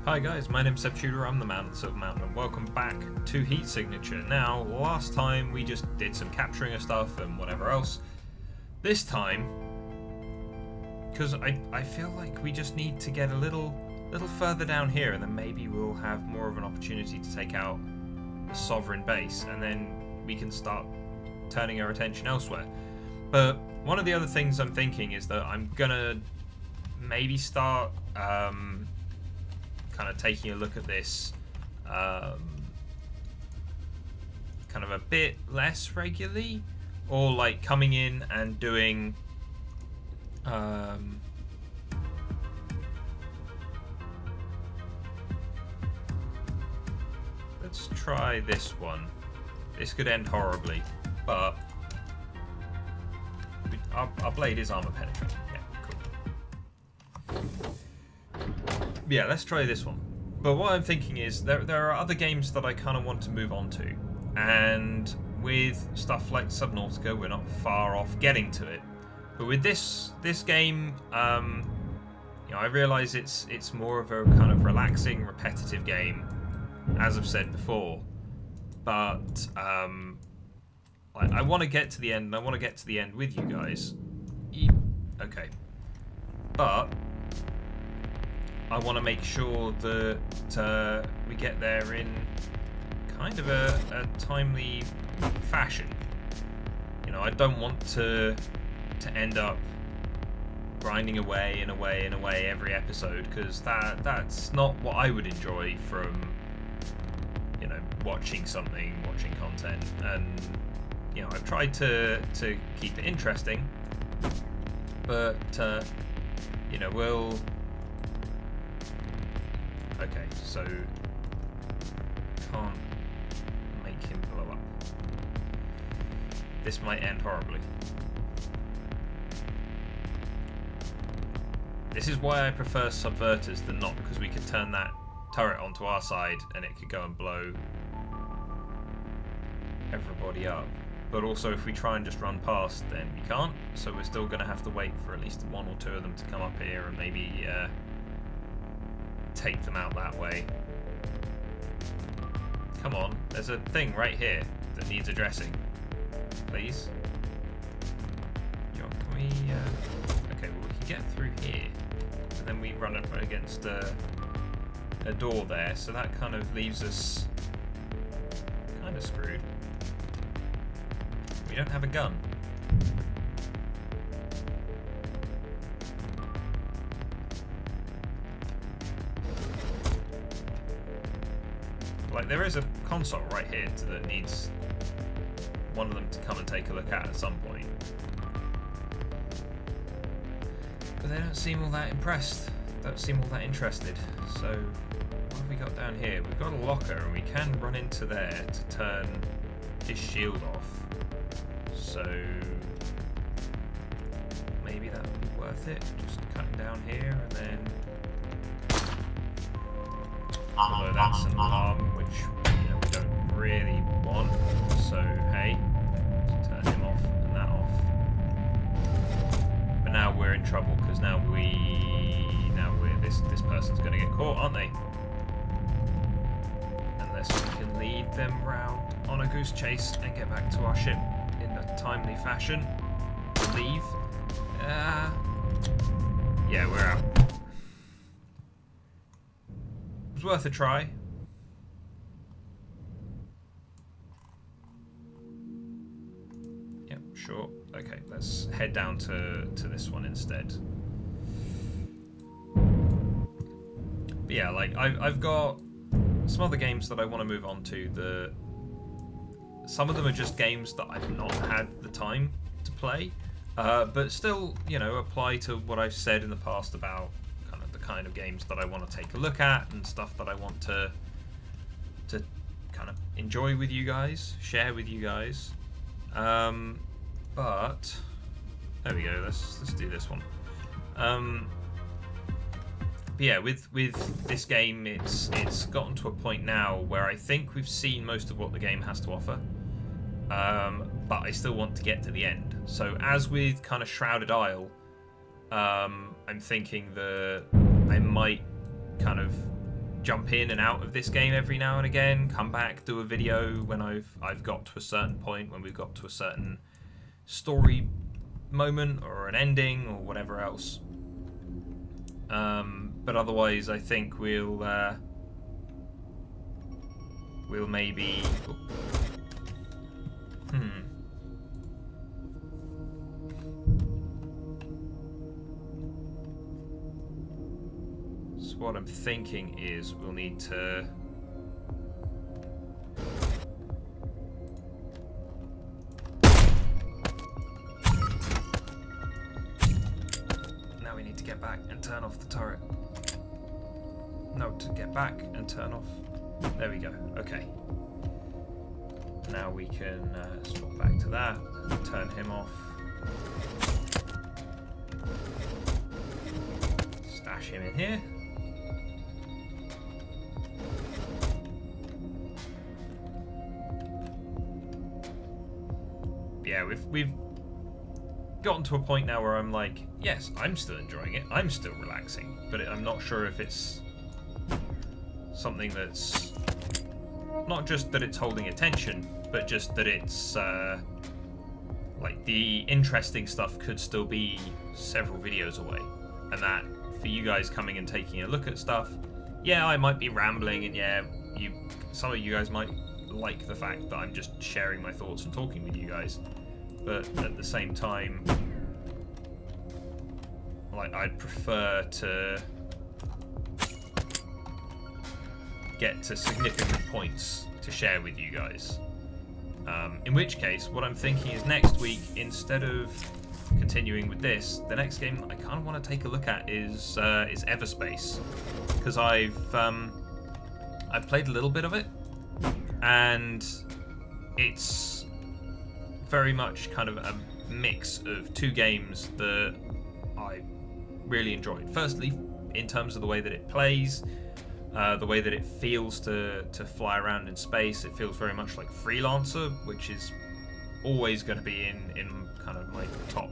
Hi guys, my name's Seb Tudor, I'm the man of the Silver Mountain, and welcome back to Heat Signature. Now, last time we just did some capturing of stuff and whatever else. This time, because I feel like we just need to get a little further down here, and then maybe we'll have more of an opportunity to take out the Sovereign base, and then we can start turning our attention elsewhere. But one of the other things I'm thinking is that I'm gonna maybe start kind of taking a look at this kind of a bit less regularly, or like coming in and doing let's try this one. This could end horribly, but our blade is armor penetrating. Yeah, cool. Yeah, let's try this one. But what I'm thinking is there are other games that I kind of want to move on to, and with stuff like Subnautica, we're not far off getting to it. But with this game, you know, I realise it's more of a kind of relaxing, repetitive game, as I've said before. But I want to get to the end, and I want to get to the end with you guys. Okay, but I want to make sure that we get there in kind of a timely fashion. You know, I don't want to end up grinding away and away and away every episode, because that's not what I would enjoy from, you know, watching content. And you know, I've tried to keep it interesting, but you know, we'll. Okay, so can't make him blow up. This might end horribly. This is why I prefer subverters than not, because we could turn that turret onto our side and it could go and blow everybody up. But also, if we try and just run past, then we can't. So we're still going to have to wait for at least one or two of them to come up here and maybe take them out that way. Come on, there's a thing right here that needs addressing. Please. Can we? Okay, well, we can get through here, and then we run up against a door there, so that kind of leaves us kind of screwed. We don't have a gun. Like, there is a console right here that needs one of them to come and take a look at some point. But they don't seem all that impressed. Don't seem all that interested. So, what have we got down here? We've got a locker, and we can run into there to turn his shield off. So, maybe that would be worth it. Just cutting down here, and then... Although that's an alarm, which, you know, we don't really want. So hey, turn him off and that off. But now we're in trouble, because now this person's going to get caught, aren't they? Unless we can lead them round on a goose chase and get back to our ship in a timely fashion. Leave. Yeah, we're out. It was worth a try. Yep, sure. Okay, let's head down to this one instead. But yeah, like I've got some other games that I want to move on to. Some of them are just games that I've not had the time to play, but still, you know, apply to what I've said in the past about kind of games that I want to take a look at and stuff that I want to kind of enjoy with you guys, share with you guys. But there we go. Let's do this one. But yeah, with this game, it's gotten to a point now where I think we've seen most of what the game has to offer. But I still want to get to the end. So as with kind of Shrouded Isle, I'm thinking that I might kind of jump in and out of this game every now and again, come back, do a video when I've got to a certain point, when we've got to a certain story moment or an ending or whatever else. But otherwise, I think we'll maybe. So what I'm thinking is we'll need to. Now we need to get back and turn off the turret. No, to get back and turn off. There we go. Okay. Now we can swap back to that, turn him off. Stash him in here. Yeah, we've gotten to a point now where I'm like, yes, I'm still enjoying it. I'm still relaxing, but I'm not sure if it's something that's not just that it's holding attention, but just that it's like the interesting stuff could still be several videos away, and that for you guys coming and taking a look at stuff, yeah, I might be rambling, and yeah, some of you guys might like the fact that I'm just sharing my thoughts and talking with you guys, but at the same time, like, I'd prefer to get to significant points to share with you guys. In which case, what I'm thinking is next week, instead of continuing with this, the next game I kind of want to take a look at is Everspace, because I've played a little bit of it, and it's very much kind of a mix of two games that I really enjoyed. Firstly, in terms of the way that it plays, the way that it feels to fly around in space. It feels very much like Freelancer, which is always going to be in kind of my top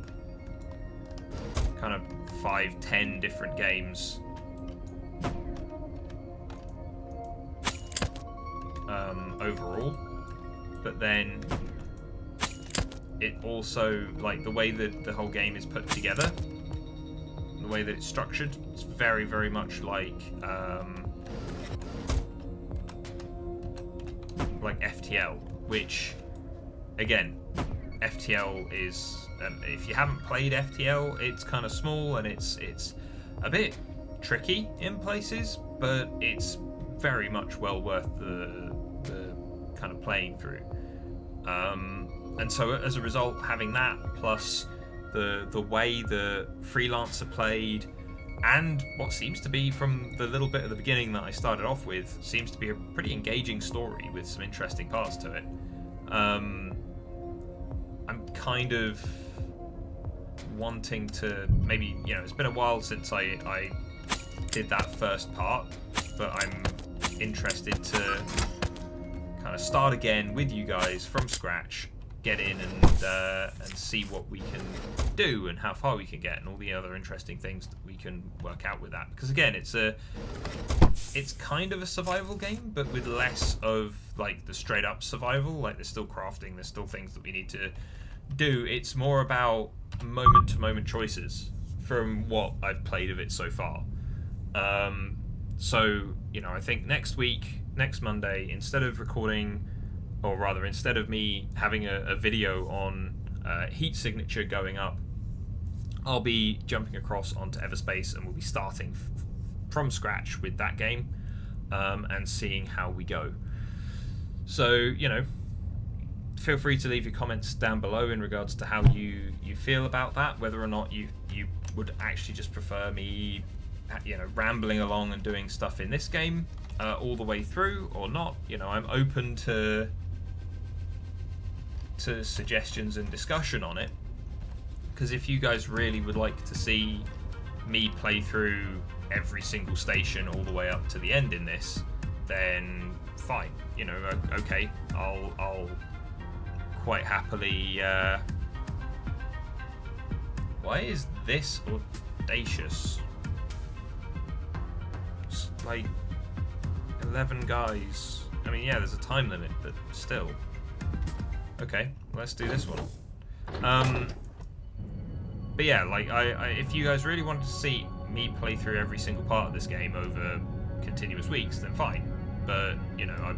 kind of 5-10 different games overall. But then it also, like, the way that the whole game is put together, the way that it's structured, it's very, very much like FTL, which, again, FTL is, if you haven't played FTL, it's kind of small and it's a bit tricky in places, but it's very much well worth the kind of playing through. And so as a result, having that plus the way the Freelancer played, and what seems to be, from the little bit at the beginning that I started off with, seems to be a pretty engaging story with some interesting parts to it. I'm kind of wanting to maybe, it's been a while since I did that first part, but I'm interested to kind of start again with you guys from scratch, get in and see what we can do and how far we can get and all the other interesting things that we can work out with that. Because again, it's kind of a survival game, but with less of like the straight up survival. Like, there's still crafting, there's still things that we need to do. It's more about moment to moment choices from what I've played of it so far. So I think next Monday, instead of recording, or rather instead of me having a video on Heat Signature going up, I'll be jumping across onto Everspace, and we'll be starting from scratch with that game, and seeing how we go. So, feel free to leave your comments down below in regards to how you feel about that, whether or not you would actually just prefer me rambling along and doing stuff in this game all the way through, or not. I'm open to suggestions and discussion on it, because if you guys really would like to see me play through every single station all the way up to the end in this, then fine. Okay, I'll quite happily. Why is this audacious? It's like, 11 guys. I mean, yeah, there's a time limit, but still. Okay, let's do this one. But yeah, like, if you guys really wanted to see me play through every single part of this game over continuous weeks, then fine. But, you know,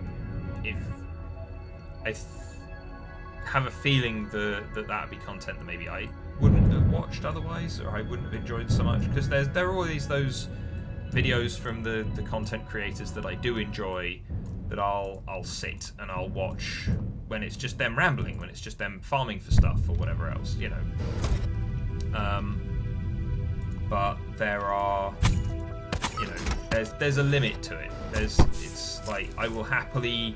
I have a feeling that would be content that maybe I wouldn't have watched otherwise, or I wouldn't have enjoyed so much, because there are always those videos from the content creators that I do enjoy that I'll sit and I'll watch when it's just them rambling, when it's just them farming for stuff or whatever else, you know. But there are, you know, there's a limit to it. It's like, I will happily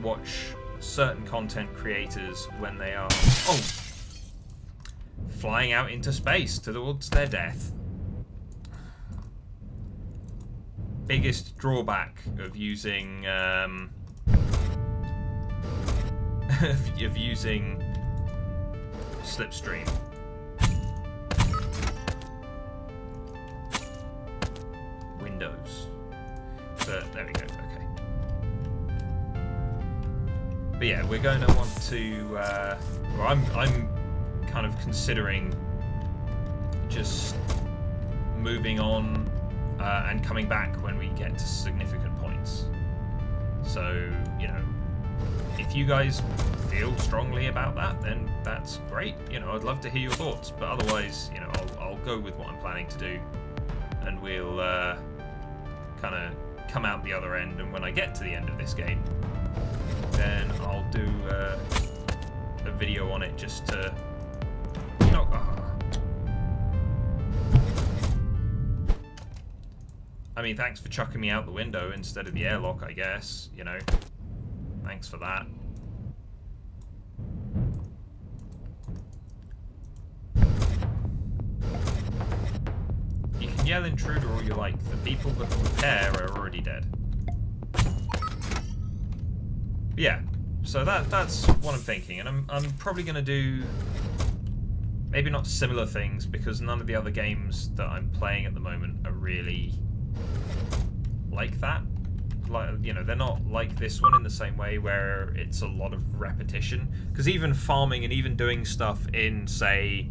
watch certain content creators when they are flying out into space towards their death. Biggest drawback of using of using Slipstream. Windows. But there we go. Okay. But yeah, we're going to want to. Well, I'm kind of considering just moving on and coming back when we get to significant points. So, you know, if you guys feel strongly about that, then that's great. You know, I'd love to hear your thoughts. But otherwise, you know, I'll go with what I'm planning to do, and we'll kind of come out the other end. And when I get to the end of this game, then I'll do a video on it just to. I mean, thanks for chucking me out the window instead of the airlock, I guess, you know. Thanks for that. You can yell intruder all you like. The people that prepare are already dead. But yeah, so that's what I'm thinking. And I'm probably going to do maybe not similar things, because none of the other games that I'm playing at the moment are really like that. Like, you know, they're not like this one in the same way where it's a lot of repetition. Because even farming and even doing stuff in, say,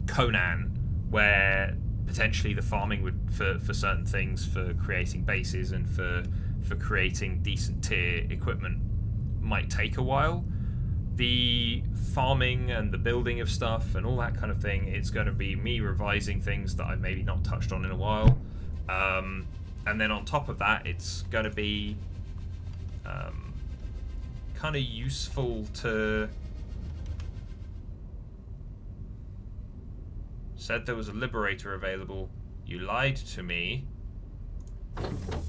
Conan, where potentially the farming would for certain things, for creating bases and for creating decent tier equipment, might take a while. The farming and the building of stuff and all that kind of thing, it's going to be me revising things that I've maybe not touched on in a while. And then on top of that, it's going to be kind of useful to... Said there was a Liberator available. You lied to me.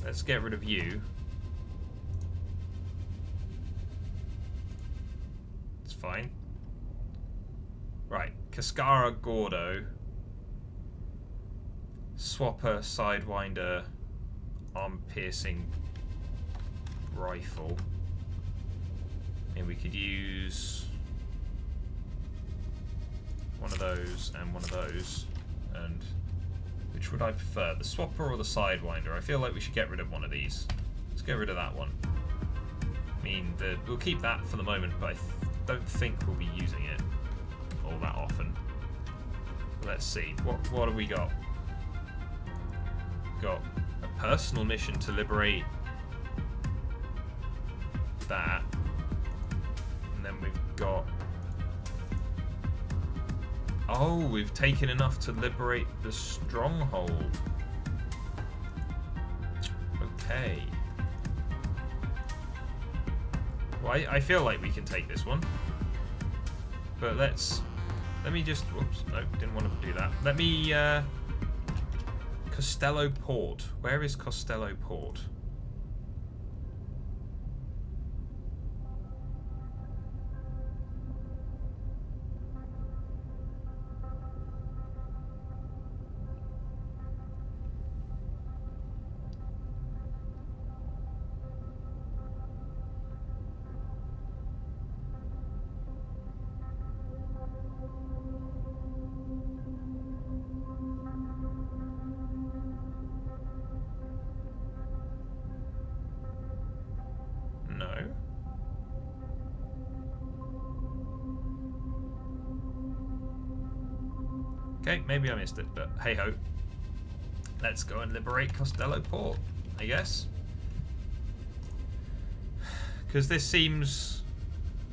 Let's get rid of you. It's fine. Right, Cascara Gordo. Swapper, Sidewinder, arm-piercing rifle. And we could use one of those and one of those. And which would I prefer, the Swapper or the Sidewinder? I feel like we should get rid of one of these. Let's get rid of that one. I mean, we'll keep that for the moment, but I don't think we'll be using it all that often. Let's see, what have we got? Got a personal mission to liberate that, and then we've got, oh, we've taken enough to liberate the stronghold. Okay, well, I feel like we can take this one, but let me just, whoops, no, didn't want to do that. Let me Costello Port. Where is Costello Port? Okay, maybe I missed it, but hey ho. Let's go and liberate Costello Port, I guess. Because this seems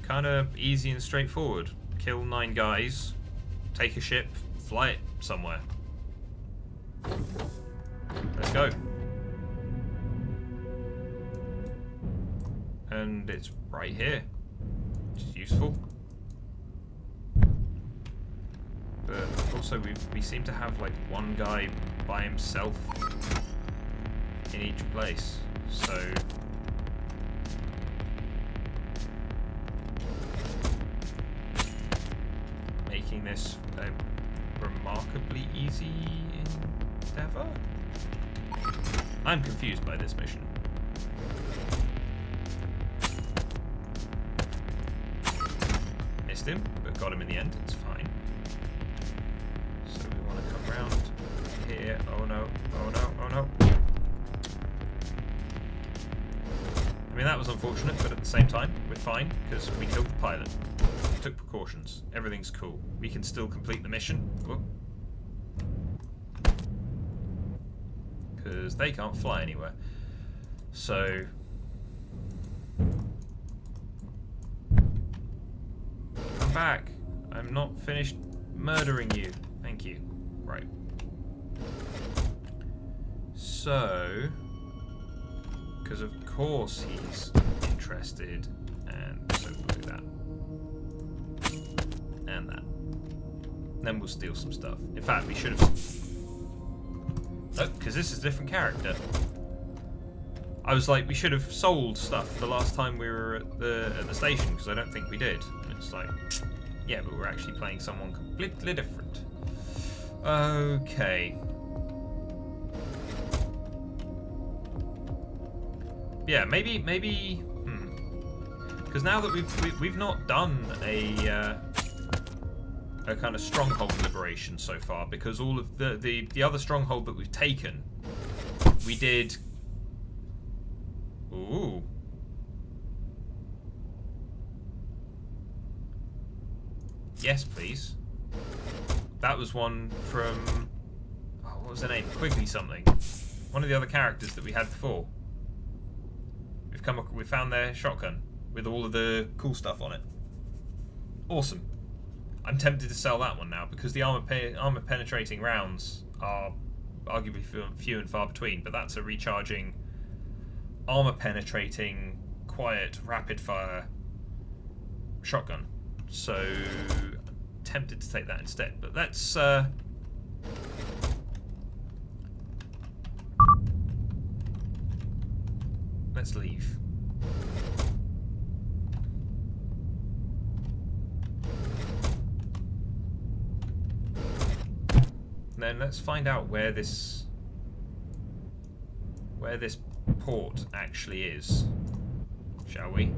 kind of easy and straightforward. Kill 9 guys, take a ship, fly it somewhere. Let's go. And it's right here, which is useful. But also we seem to have like one guy by himself in each place, so making this a remarkably easy endeavor. I'm confused by this mission. Missed him, but got him in the end. It's fine. So we want to come round here. Oh no, oh no, oh no. I mean, that was unfortunate, but at the same time, we're fine, because we killed the pilot. Took precautions. Everything's cool. We can still complete the mission. Whoop. Because they can't fly anywhere. So come back. I'm not finished murdering you. Thank you. Right. So, because of course he's interested, and so we'll do that. And that. Then we'll steal some stuff. In fact, we should have... Oh, because this is a different character. I was like, we should have sold stuff the last time we were at the station, because I don't think we did. And it's like, yeah, but we're actually playing someone completely different. Okay. Yeah, maybe. Because now that we've not done a kind of stronghold liberation so far, because all of the other stronghold that we've taken, we did. Ooh. Yes, please. That was one from... Oh, what was her name? Quigley something. One of the other characters that we had before. We found their shotgun with all of the cool stuff on it. Awesome. I'm tempted to sell that one now because the armor penetrating rounds are arguably few and far between, but that's a recharging, armor penetrating, quiet, rapid fire shotgun. So I'm tempted to take that instead. But let's leave. Then let's find out where this port actually is, shall we?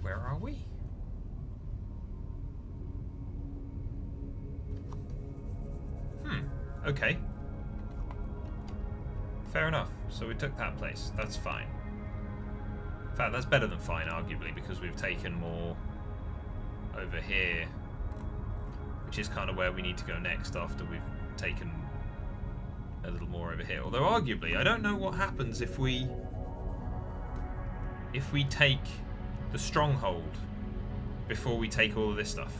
Where are we? Okay. Fair enough. So we took that place. That's fine. In fact, that's better than fine, arguably, because we've taken more over here, which is kind of where we need to go next after we've taken a little more over here. Although, arguably, I don't know what happens if we take the stronghold before we take all of this stuff.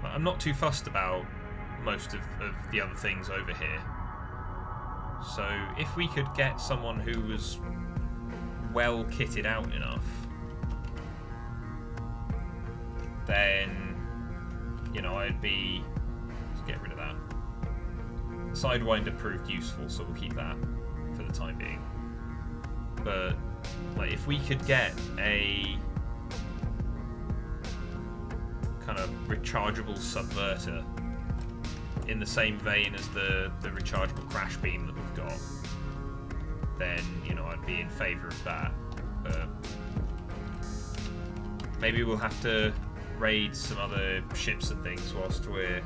I'm not too fussed about most of the other things over here. So if we could get someone who was well kitted out enough, then, you know, I'd be... Let's get rid of that. Sidewinder proved useful, so we'll keep that for the time being. But like, if we could get a kind of rechargeable subverter in the same vein as the rechargeable crash beam that we've got, then, you know, I'd be in favour of that. But maybe we'll have to raid some other ships and things whilst we're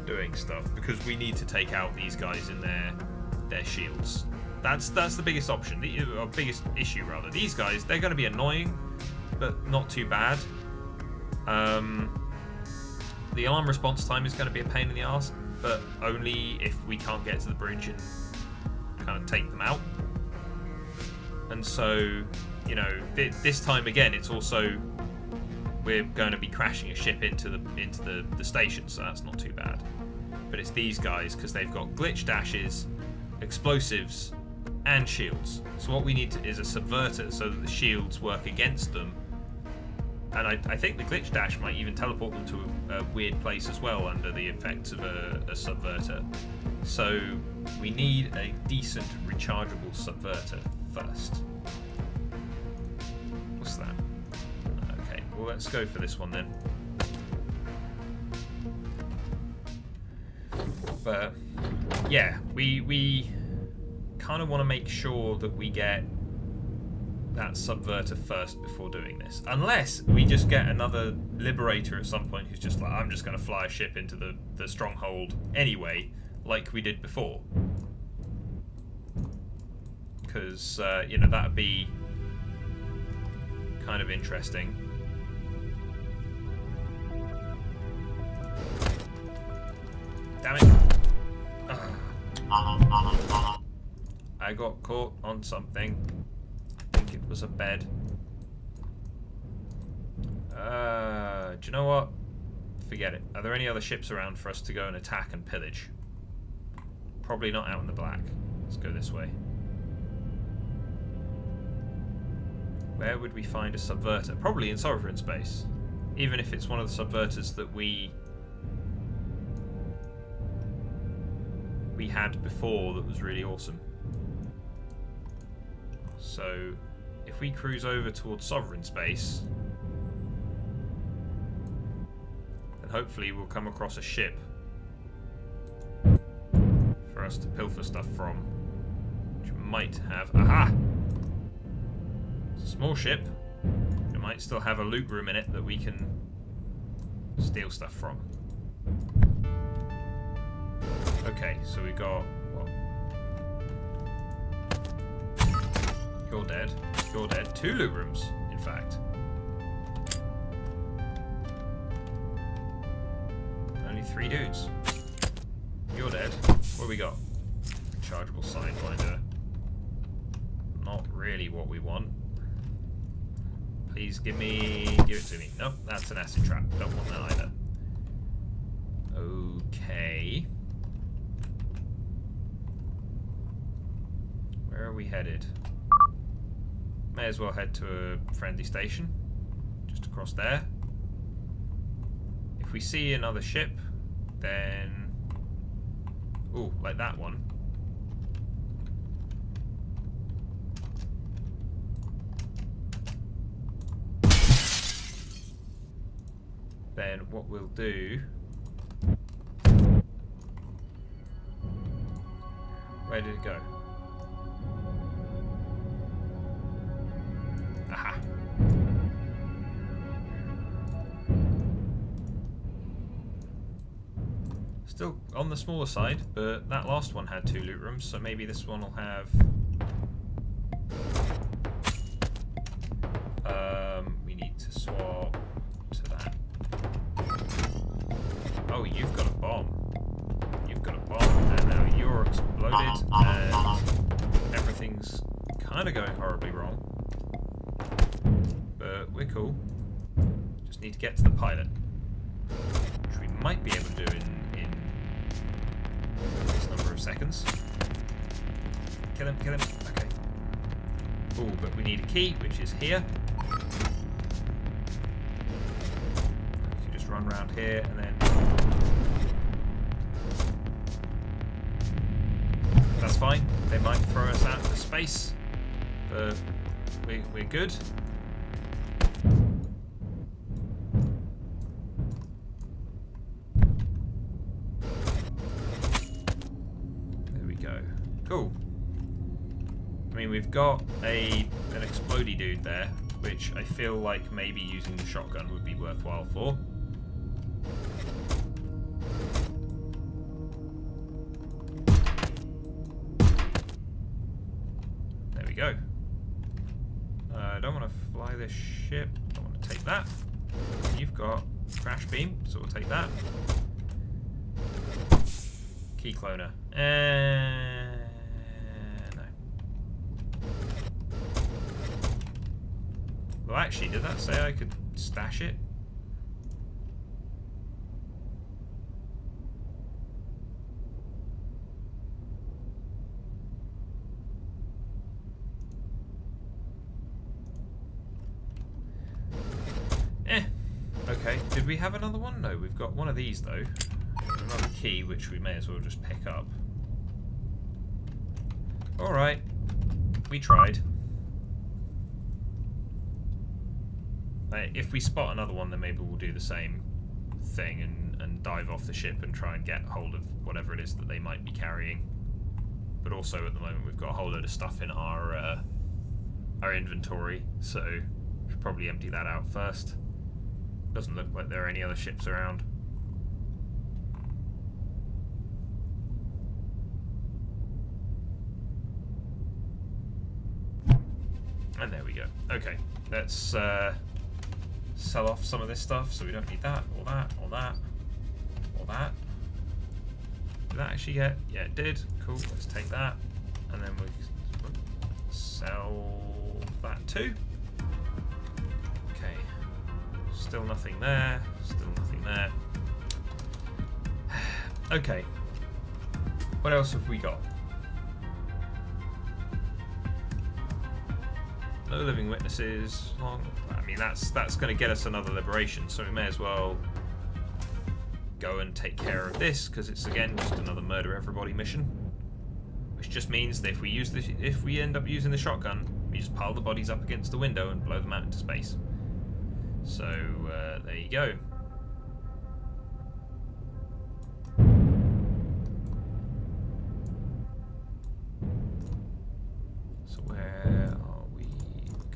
doing stuff, because we need to take out these guys in their shields. That's the biggest option, or biggest issue rather. These guys, they're going to be annoying, but not too bad. The alarm response time is going to be a pain in the arse, but only if we can't get to the bridge and kind of take them out. And so, you know, this time again, it's also, we're going to be crashing a ship into the station, so that's not too bad. But it's these guys, because they've got glitch dashes, explosives, and shields. So what we need is a subverter, so that the shields work against them. And I think the glitch dash might even teleport them to a weird place as well under the effects of a subverter. So we need a decent rechargeable subverter first. What's that? Okay, well, let's go for this one then. But yeah, we kind of want to make sure that we get that subverter first before doing this. Unless we just get another liberator at some point who's just like, I'm just going to fly a ship into the stronghold anyway, like we did before. Because, you know, that would be kind of interesting. Damn it. I got caught on something. I think it was a bed. Do you know what? Forget it. Are there any other ships around for us to go and attack and pillage? Probably not out in the black. Let's go this way. Where would we find a subverter? Probably in Sovereign space. Even if it's one of the subverters that we had before that was really awesome. So if we cruise over towards Sovereign space, then hopefully we'll come across a ship for us to pilfer stuff from, which might have... Aha! It's a small ship. It might still have a loot room in it that we can steal stuff from. Okay, so we got... Well, you're dead. You're dead. 2 loot rooms, in fact. Only 3 dudes. You're dead. What do we got? Rechargeable sidewinder. Not really what we want. Please give it to me. Nope, that's an acid trap. Don't want that either. Okay. Where are we headed? May as well head to a friendly station. Just across there. If we see another ship, then... Ooh, like that one. Then what we'll do... Where did it go? Aha. Still on the smaller side, but that last one had 2 loot rooms, so maybe this one will have... we need to swap to that. Oh, you've got a bomb. You've got a bomb, and now you're exploded, and everything's kind of going horribly wrong. But we're cool. Just need to get to the pilot, which we might be able to do in this number of seconds. Kill him, kill him. Okay. Ooh, but we need a key, which is here. If you just run around here and then... That's fine. They might throw us out into space, but we're good. There we go. Cool. we've got an explodey dude there, which I feel like maybe using the shotgun would be worthwhile for. There we go. I don't want to fly this ship. I want to take that. You've got crash beam, so we'll take that. Key cloner. No. Well, actually, did that say I could stash it? Okay, did we have another one? No, we've got one of these though. Another key, which we may as well just pick up. Alright, we tried. If we spot another one, then maybe we'll do the same thing and dive off the ship and try and get hold of whatever it is that they might be carrying. But also, at the moment, we've got a whole load of stuff in our inventory, so we should probably empty that out first. Doesn't look like there are any other ships around. And there we go. Okay, let's sell off some of this stuff, so we don't need that, or that, or that, or that. Did that actually get? Yeah, it did. Cool, let's take that. And then we sell that too. Okay. Still nothing there. Still nothing there. Okay. What else have we got? No living witnesses. I mean, that's going to get us another liberation, so we may as well go and take care of this, because it's again just another murder everybody mission. Which just means that if we end up using the shotgun, we just pile the bodies up against the window and blow them out into space. So there you go. So where are we going?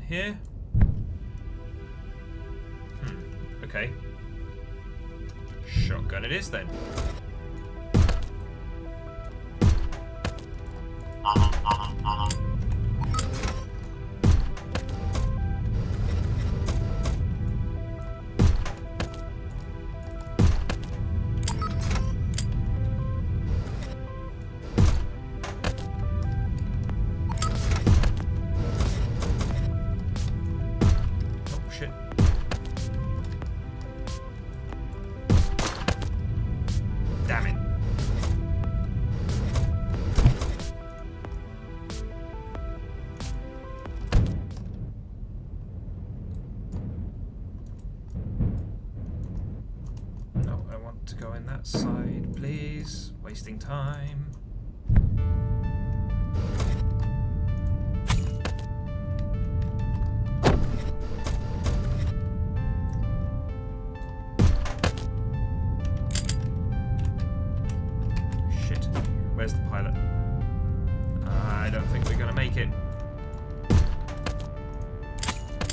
Here? Okay. Shotgun it is then. Side, please. Wasting time. Shit. Where's the pilot? I don't think we're gonna make it.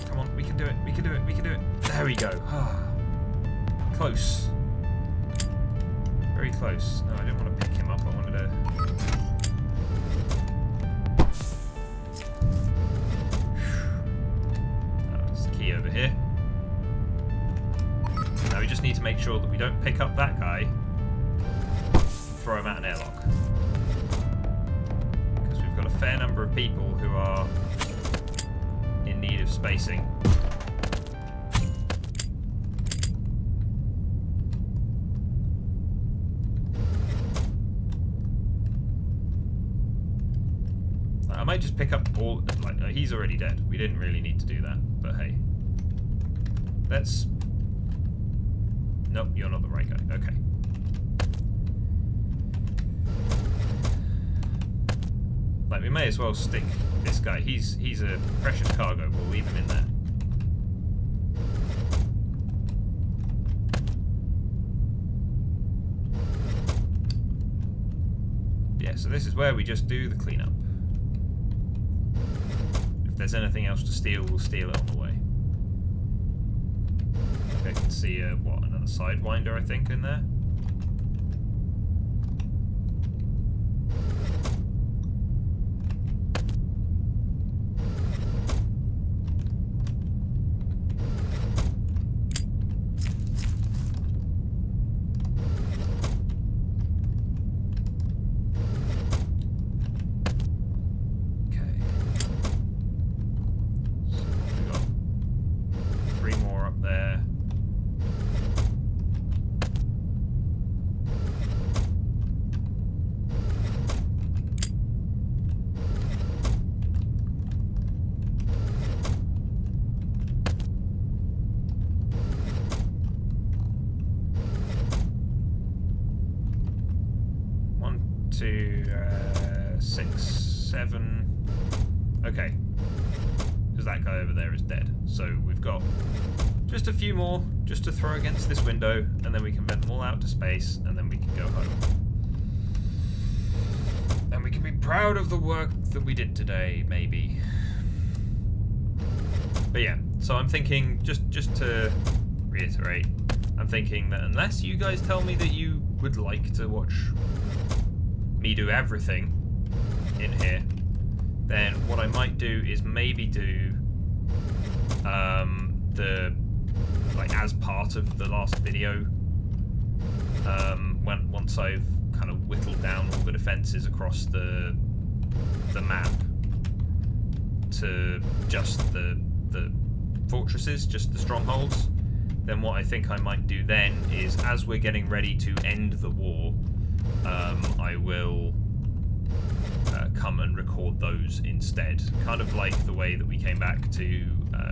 Come on, we can do it. We can do it. We can do it. There we go. Close. Very close. No, I didn't want to pick him up. I wanted to... That's the key over here. Now we just need to make sure that we don't pick up that guy, throw him out an airlock. Because we've got a fair number of people who are in need of spacing. I might just pick up all... Like, he's already dead. We didn't really need to do that, but hey. Let's... Nope, you're not the right guy. Okay. Like, we may as well stick this guy. He's a precious cargo. We'll leave him in there. Yeah, so this is where we just do the cleanup. there's anything else to steal, we'll steal it on the way. I can see what, another Sidewinder, I think, in there. Okay, because that guy over there is dead. So we've got just a few more just to throw against this window, and then we can vent them all out to space, and then we can go home. And we can be proud of the work that we did today, maybe. But yeah, so I'm thinking, just to reiterate, I'm thinking that unless you guys tell me that you would like to watch me do everything in here, then what I might do is maybe do the, like, as part of the last video, once I've kind of whittled down all the defenses across the map to just the fortresses, just the strongholds, then what I think I might do then is, as we're getting ready to end the war, I will come and record those instead. Kind of like the way that we came back to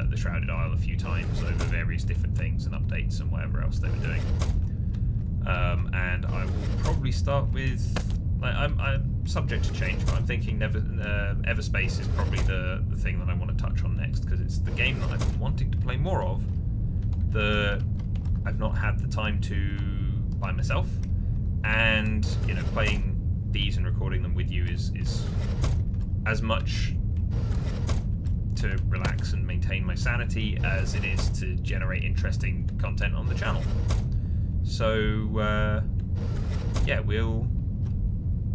the Shrouded Isle a few times over various different things and updates and whatever else they were doing. And I will probably start with, like, I'm subject to change, but I'm thinking Everspace is probably the thing that I want to touch on next, because it's the game that I've been wanting to play more of, that I've not had the time to by myself, and, you know, playing these and recording them with you is as much to relax and maintain my sanity as it is to generate interesting content on the channel. So yeah, we'll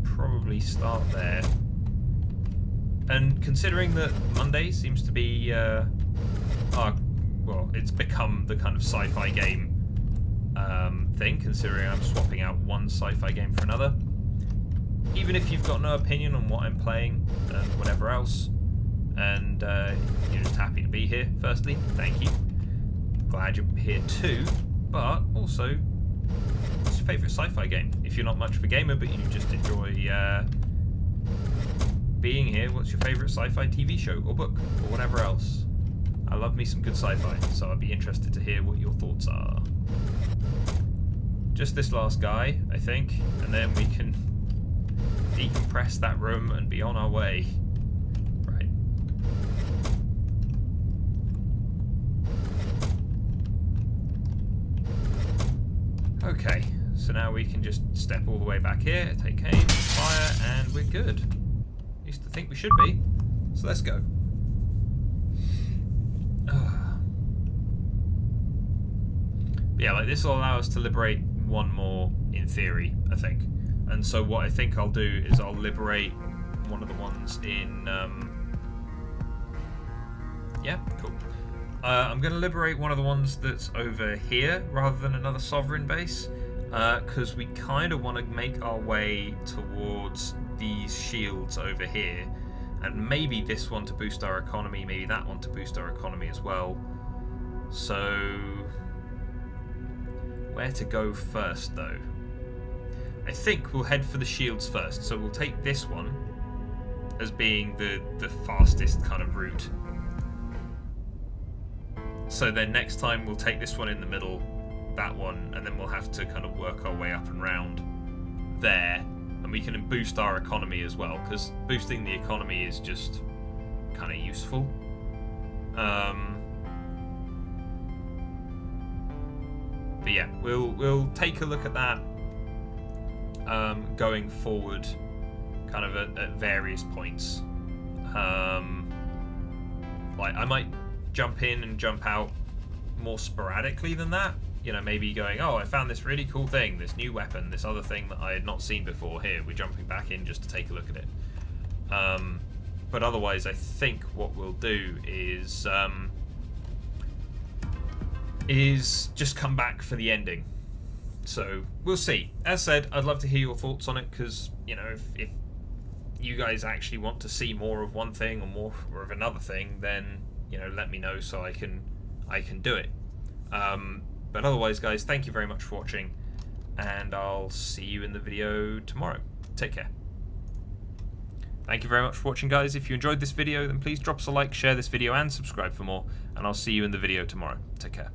probably start there. And considering that Monday seems to be well, it's become the kind of sci-fi game thing, considering I'm swapping out one sci-fi game for another. Even if you've got no opinion on what I'm playing and whatever else, and you're just happy to be here, firstly, thank you. Glad you're here too, but also, what's your favourite sci-fi game? If you're not much of a gamer, but you just enjoy being here, what's your favourite sci-fi TV show or book or whatever else? I love me some good sci-fi, so I'd be interested to hear what your thoughts are. Just this last guy, I think, and then we can decompress that room and be on our way. Right. Okay, so now we can just step all the way back here, take aim, fire, and we're good. Used to think we should be, so let's go. But yeah, like, this will allow us to liberate one more in theory, I think. And so what I think I'll do is I'll liberate one of the ones in yeah, cool. I'm going to liberate one of the ones that's over here rather than another sovereign base, because we kind of want to make our way towards these shields over here, and maybe this one to boost our economy, maybe that one to boost our economy as well. So where to go first, though? I think we'll head for the shields first, so we'll take this one as being the fastest kind of route. So then next time we'll take this one in the middle, that one, and then we'll have to kind of work our way up and round there, and we can boost our economy as well, because boosting the economy is just kind of useful. But yeah, we'll take a look at that going forward, kind of at various points. Like, I might jump in and jump out more sporadically than that. You know, maybe going, oh, I found this really cool thing, this new weapon, this other thing that I had not seen before. Here, we're jumping back in just to take a look at it. But otherwise, I think what we'll do is just come back for the ending. So we'll see. As said, I'd love to hear your thoughts on it, because, you know, if you guys actually want to see more of one thing or more of another thing, then, you know, let me know so I can do it. But otherwise, guys, thank you very much for watching, and I'll see you in the video tomorrow. Take care. Thank you very much for watching, guys. If you enjoyed this video, then please drop us a like, share this video, and subscribe for more, and I'll see you in the video tomorrow. Take care.